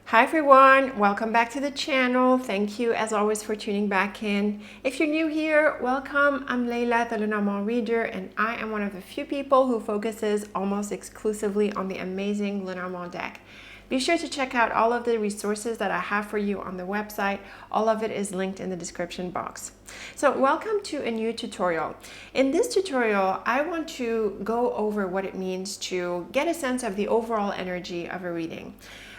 Hi everyone, welcome back to the channel. Thank you as always for tuning back in. If you're new here, welcome. I'm Leila, the Lenormand reader, and I am one of the few people who focuses almost exclusively on the amazing Lenormand deck. Be sure to check out all of the resources that I have for you on the website. All of it is linked in the description box. So welcome to a new tutorial. In this tutorial, I want to go over what it means to get a sense of the overall energy of a reading.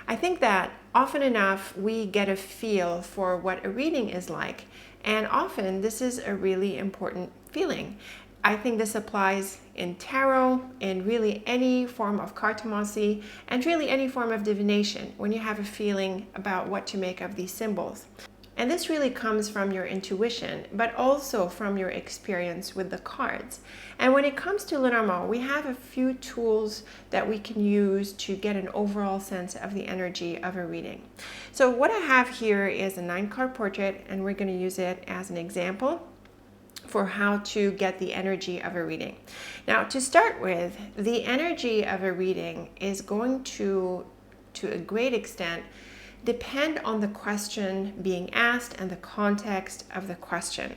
I think that often enough we get a feel for what a reading is like, and often this is a really important feeling. I think this applies in tarot, in really any form of cartomancy, and really any form of divination when you have a feeling about what to make of these symbols. And this really comes from your intuition, but also from your experience with the cards. And when it comes to Lenormand, we have a few tools that we can use to get an overall sense of the energy of a reading. So what I have here is a 9-card portrait, and we're going to use it as an example for how to get the energy of a reading. Now, to start with, the energy of a reading is going to a great extent, depend on the question being asked and the context of the question.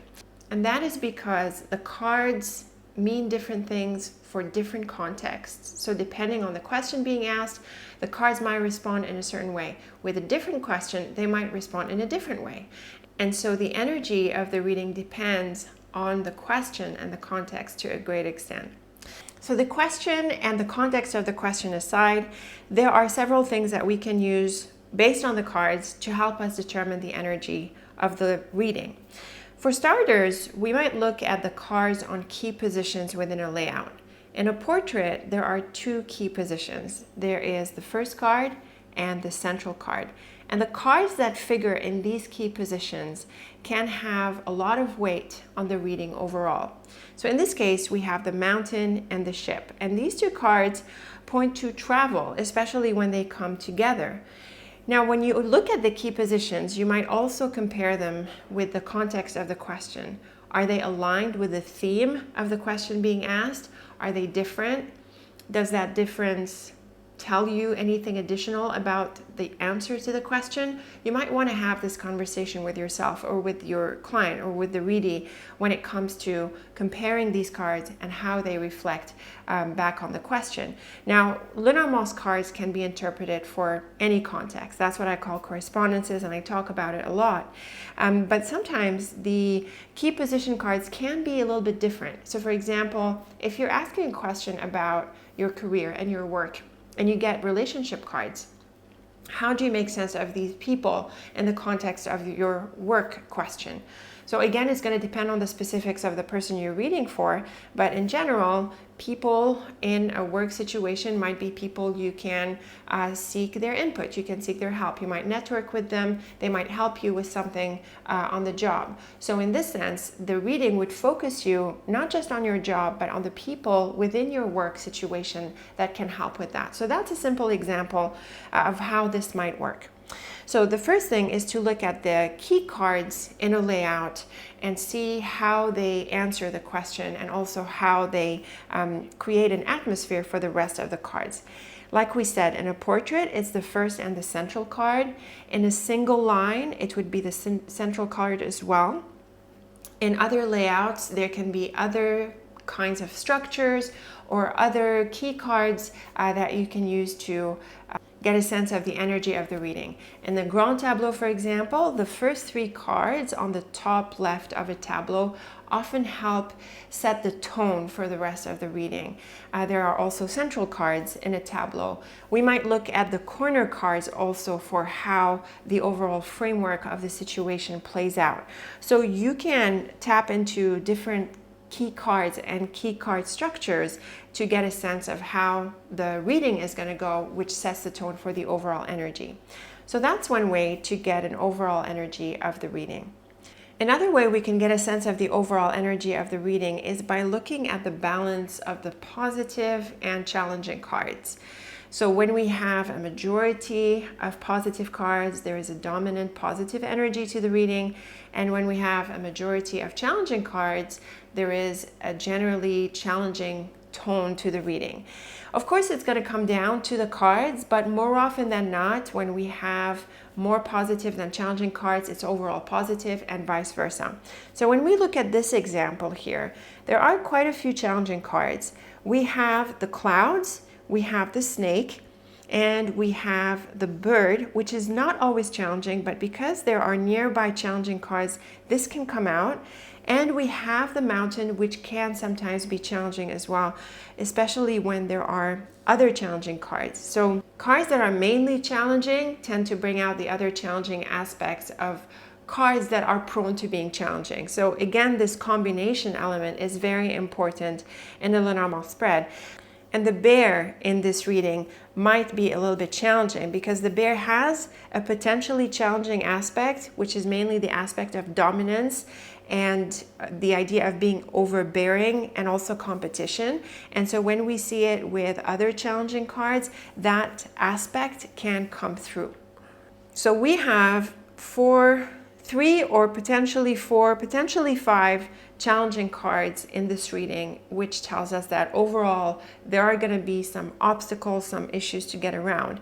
And that is because the cards mean different things for different contexts. So depending on the question being asked, the cards might respond in a certain way. With a different question, they might respond in a different way. And so the energy of the reading depends on the question and the context to a great extent. So the question and the context of the question aside, there are several things that we can use based on the cards to help us determine the energy of the reading. For starters, we might look at the cards on key positions within a layout. In a portrait, there are 2 key positions. There is the first card and the central card. And the cards that figure in these key positions can have a lot of weight on the reading overall. So in this case, we have the mountain and the ship. And these 2 cards point to travel, especially when they come together. Now, when you look at the key positions, you might also compare them with the context of the question. Are they aligned with the theme of the question being asked? Are they different? Does that difference tell you anything additional about the answer to the question? You might want to have this conversation with yourself or with your client or with the readee when it comes to comparing these cards and how they reflect back on the question. Now, Lenormand's cards can be interpreted for any context. That's what I call correspondences, and I talk about it a lot. But sometimes the key position cards can be a little bit different. So for example, if you're asking a question about your career and your work, and you get relationship cards, how do you make sense of these people in the context of your work question? So again, it's going to depend on the specifics of the person you're reading for, but in general, people in a work situation might be people you can seek their input, you can seek their help, you might network with them, they might help you with something on the job. So in this sense, the reading would focus you not just on your job, but on the people within your work situation that can help with that. So that's a simple example of how this might work. So the first thing is to look at the key cards in a layout and see how they answer the question and also how they create an atmosphere for the rest of the cards. Like we said, in a portrait, it's the first and the central card. In a single line, it would be the central card as well. In other layouts, there can be other kinds of structures or other key cards that you can use to get a sense of the energy of the reading. In the Grand Tableau, for example, the first 3 cards on the top left of a tableau often help set the tone for the rest of the reading. There are also central cards in a tableau. We might look at the corner cards also for how the overall framework of the situation plays out. So you can tap into different key cards and key card structures to get a sense of how the reading is going to go, which sets the tone for the overall energy. So that's one way to get an overall energy of the reading. Another way we can get a sense of the overall energy of the reading is by looking at the balance of the positive and challenging cards. So when we have a majority of positive cards, there is a dominant positive energy to the reading. And when we have a majority of challenging cards, there is a generally challenging tone to the reading. Of course, it's going to come down to the cards, but more often than not, when we have more positive than challenging cards, it's overall positive, and vice versa. So when we look at this example here, there are quite a few challenging cards. We have the clouds, we have the snake, and we have the bird, which is not always challenging, but because there are nearby challenging cards, this can come out. And we have the mountain, which can sometimes be challenging as well, especially when there are other challenging cards. So cards that are mainly challenging tend to bring out the other challenging aspects of cards that are prone to being challenging. So again, this combination element is very important in the Lenormand spread. And the bear in this reading might be a little bit challenging because the bear has a potentially challenging aspect, which is mainly the aspect of dominance and the idea of being overbearing and also competition. And so when we see it with other challenging cards, that aspect can come through. So we have three or potentially four, potentially five challenging cards in this reading, which tells us that overall there are going to be some obstacles, some issues to get around.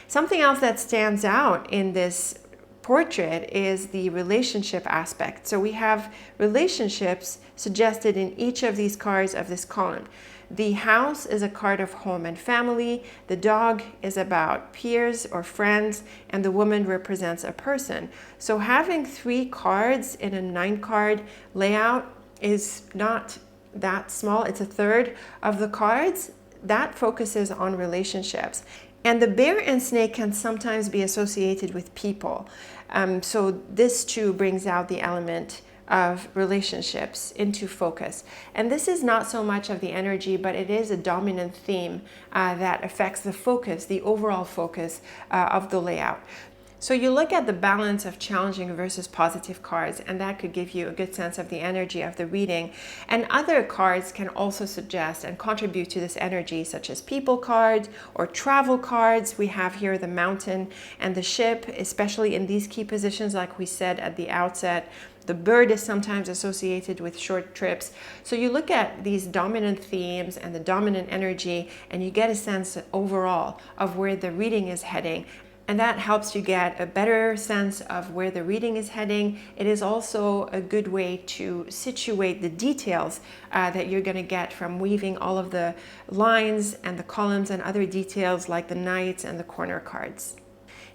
Something else that stands out in this portrait is the relationship aspect. So we have relationships suggested in each of these cards of this column. The house is a card of home and family, the dog is about peers or friends, and the woman represents a person. So having 3 cards in a 9-card layout is not that small. It's a third of the cards. That focuses on relationships. And the bear and snake can sometimes be associated with people. So this too brings out the element of relationships into focus. And this is not so much of the energy, but it is a dominant theme that affects the focus, the overall focus of the layout. So you look at the balance of challenging versus positive cards, and that could give you a good sense of the energy of the reading. And other cards can also suggest and contribute to this energy, such as people cards or travel cards. We have here the mountain and the ship, especially in these key positions, like we said at the outset. The bird is sometimes associated with short trips. So you look at these dominant themes and the dominant energy, and you get a sense overall of where the reading is heading. And that helps you get a better sense of where the reading is heading. It is also a good way to situate the details that you're going to get from weaving all of the lines and the columns and other details like the knights and the corner cards.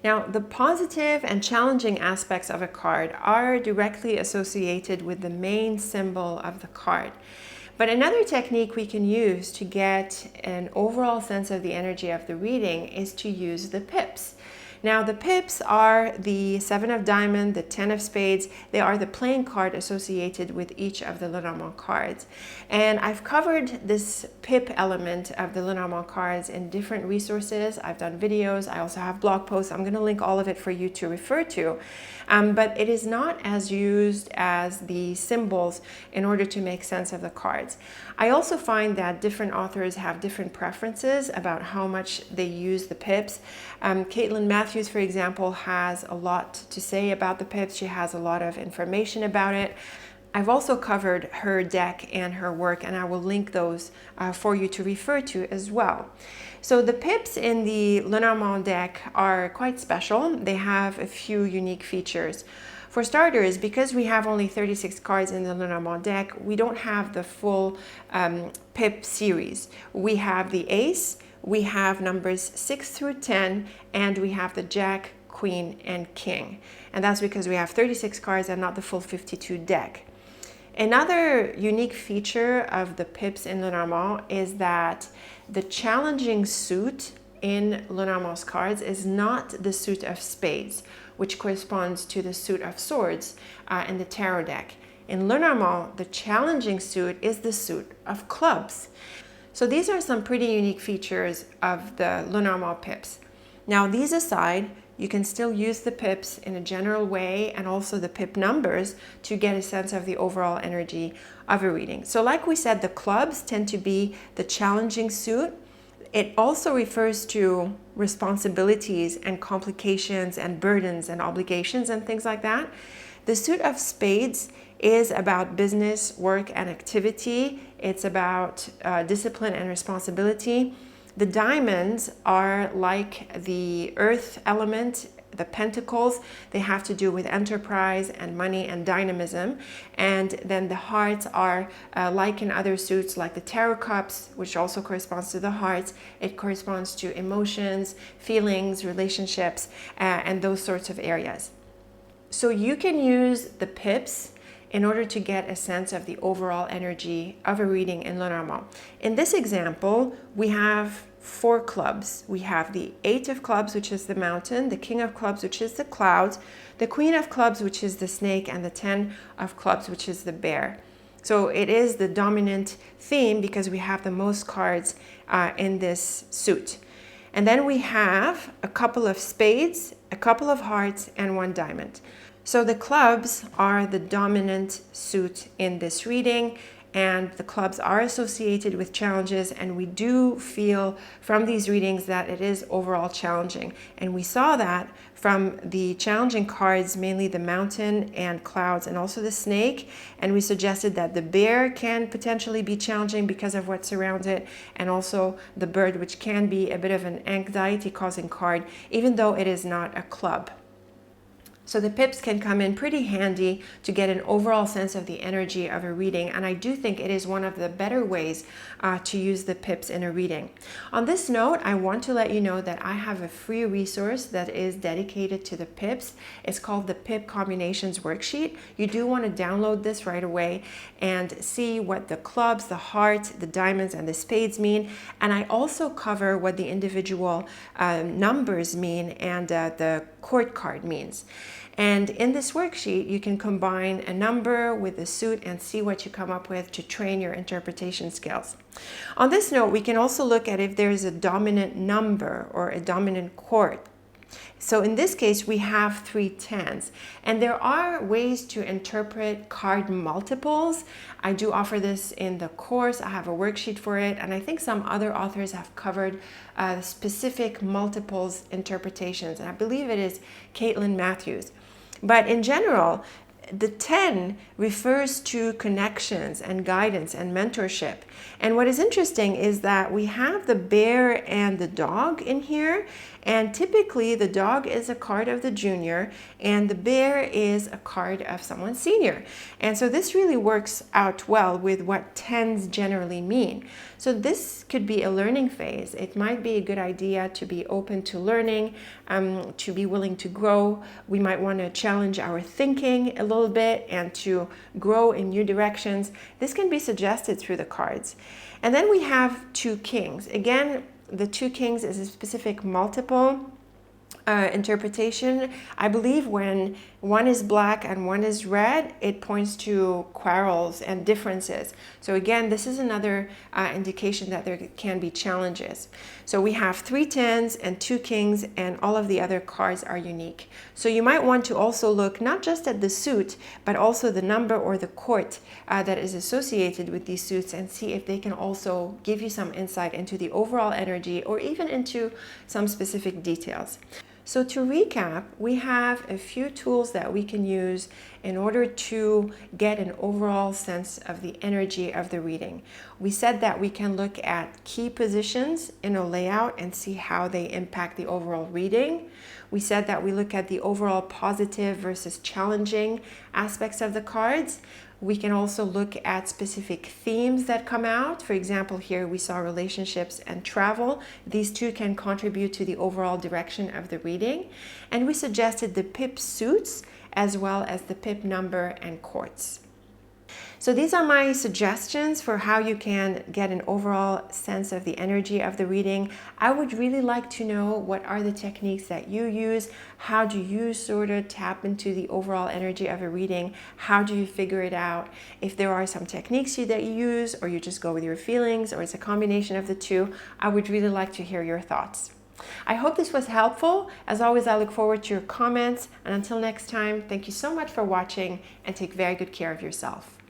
Now, the positive and challenging aspects of a card are directly associated with the main symbol of the card. But another technique we can use to get an overall sense of the energy of the reading is to use the pips. Now, the pips are the 7 of diamond, the 10 of spades. They are the playing card associated with each of the Lenormand cards. And I've covered this pip element of the Lenormand cards in different resources. I've done videos. I also have blog posts. I'm going to link all of it for you to refer to. But it is not as used as the symbols in order to make sense of the cards. I also find that different authors have different preferences about how much they use the pips. Caitlin Matthews, for example, has a lot to say about the pips. She has a lot of information about it. I've also covered her deck and her work, and I will link those for you to refer to as well. So the pips in the Lenormand deck are quite special. They have a few unique features. For starters, because we have only 36 cards in the Lenormand deck, we don't have the full pip series. We have the ace, we have numbers 6 through 10, and we have the jack, queen, and king. And that's because we have 36 cards and not the full 52 deck. Another unique feature of the pips in Lenormand is that the challenging suit in Lenormand's cards is not the suit of spades, which corresponds to the suit of swords in the tarot deck. In Lenormand, the challenging suit is the suit of clubs. So these are some pretty unique features of the Lenormand pips. Now, these aside, you can still use the pips in a general way and also the pip numbers to get a sense of the overall energy of a reading. So like we said, the clubs tend to be the challenging suit. It also refers to responsibilities and complications and burdens and obligations and things like that. The suit of spades is about business, work, and activity. It's about discipline and responsibility. The diamonds are like the earth element, the pentacles. They have to do with enterprise and money and dynamism. And then the hearts are like in other suits, like the tarot cups, which also corresponds to the hearts. It corresponds to emotions, feelings, relationships, and those sorts of areas. So you can use the pips in order to get a sense of the overall energy of a reading in Lenormand. In this example, we have 4 clubs. We have the 8 of clubs, which is the mountain, the king of clubs, which is the clouds, the queen of clubs, which is the snake, and the 10 of clubs, which is the bear. So it is the dominant theme because we have the most cards in this suit. And then we have a couple of spades, a couple of hearts, and 1 diamond. So the clubs are the dominant suit in this reading, and the clubs are associated with challenges, and we do feel from these readings that it is overall challenging. And we saw that from the challenging cards, mainly the mountain and clouds and also the snake. And we suggested that the bear can potentially be challenging because of what surrounds it, and also the bird, which can be a bit of an anxiety-causing card, even though it is not a club. So the pips can come in pretty handy to get an overall sense of the energy of a reading, and I do think it is one of the better ways to use the pips in a reading. On this note, I want to let you know that I have a free resource that is dedicated to the pips. It's called the Pip Combinations Worksheet. You do want to download this right away and see what the clubs, the hearts, the diamonds, and the spades mean. And I also cover what the individual numbers mean and the court card means. And in this worksheet, you can combine a number with the suit and see what you come up with to train your interpretation skills. On this note, we can also look at if there's a dominant number or a dominant chord. So in this case, we have 3 tens, and there are ways to interpret card multiples. I do offer this in the course. I have a worksheet for it, and I think some other authors have covered specific multiples interpretations, and I believe it is Caitlin Matthews. But in general, the 10 refers to connections and guidance and mentorship. And what is interesting is that we have the bear and the dog in here. And typically the dog is a card of the junior and the bear is a card of someone senior. And so this really works out well with what tens generally mean. So this could be a learning phase. It might be a good idea to be open to learning, to be willing to grow. We might want to challenge our thinking a little bit and to grow in new directions. This can be suggested through the cards. And then we have 2 kings. Again, the 2 kings is a specific multiple interpretation. I believe when one is black and one is red, it points to quarrels and differences. So again, this is another indication that there can be challenges. So we have 3 tens and 2 kings, and all of the other cards are unique. So you might want to also look not just at the suit, but also the number or the court that is associated with these suits, and see if they can also give you some insight into the overall energy or even into some specific details. So to recap, we have a few tools that we can use in order to get an overall sense of the energy of the reading. We said that we can look at key positions in a layout and see how they impact the overall reading. We said that we look at the overall positive versus challenging aspects of the cards. We can also look at specific themes that come out. For example, here we saw relationships and travel. These 2 can contribute to the overall direction of the reading. And we suggested the pip suits as well as the pip number and courts. So these are my suggestions for how you can get an overall sense of the energy of the reading. I would really like to know what are the techniques that you use. How do you sort of tap into the overall energy of a reading? How do you figure it out? If there are some techniques that you use, or you just go with your feelings, or it's a combination of the 2, I would really like to hear your thoughts. I hope this was helpful. As always, I look forward to your comments. And until next time, thank you so much for watching, and take very good care of yourself.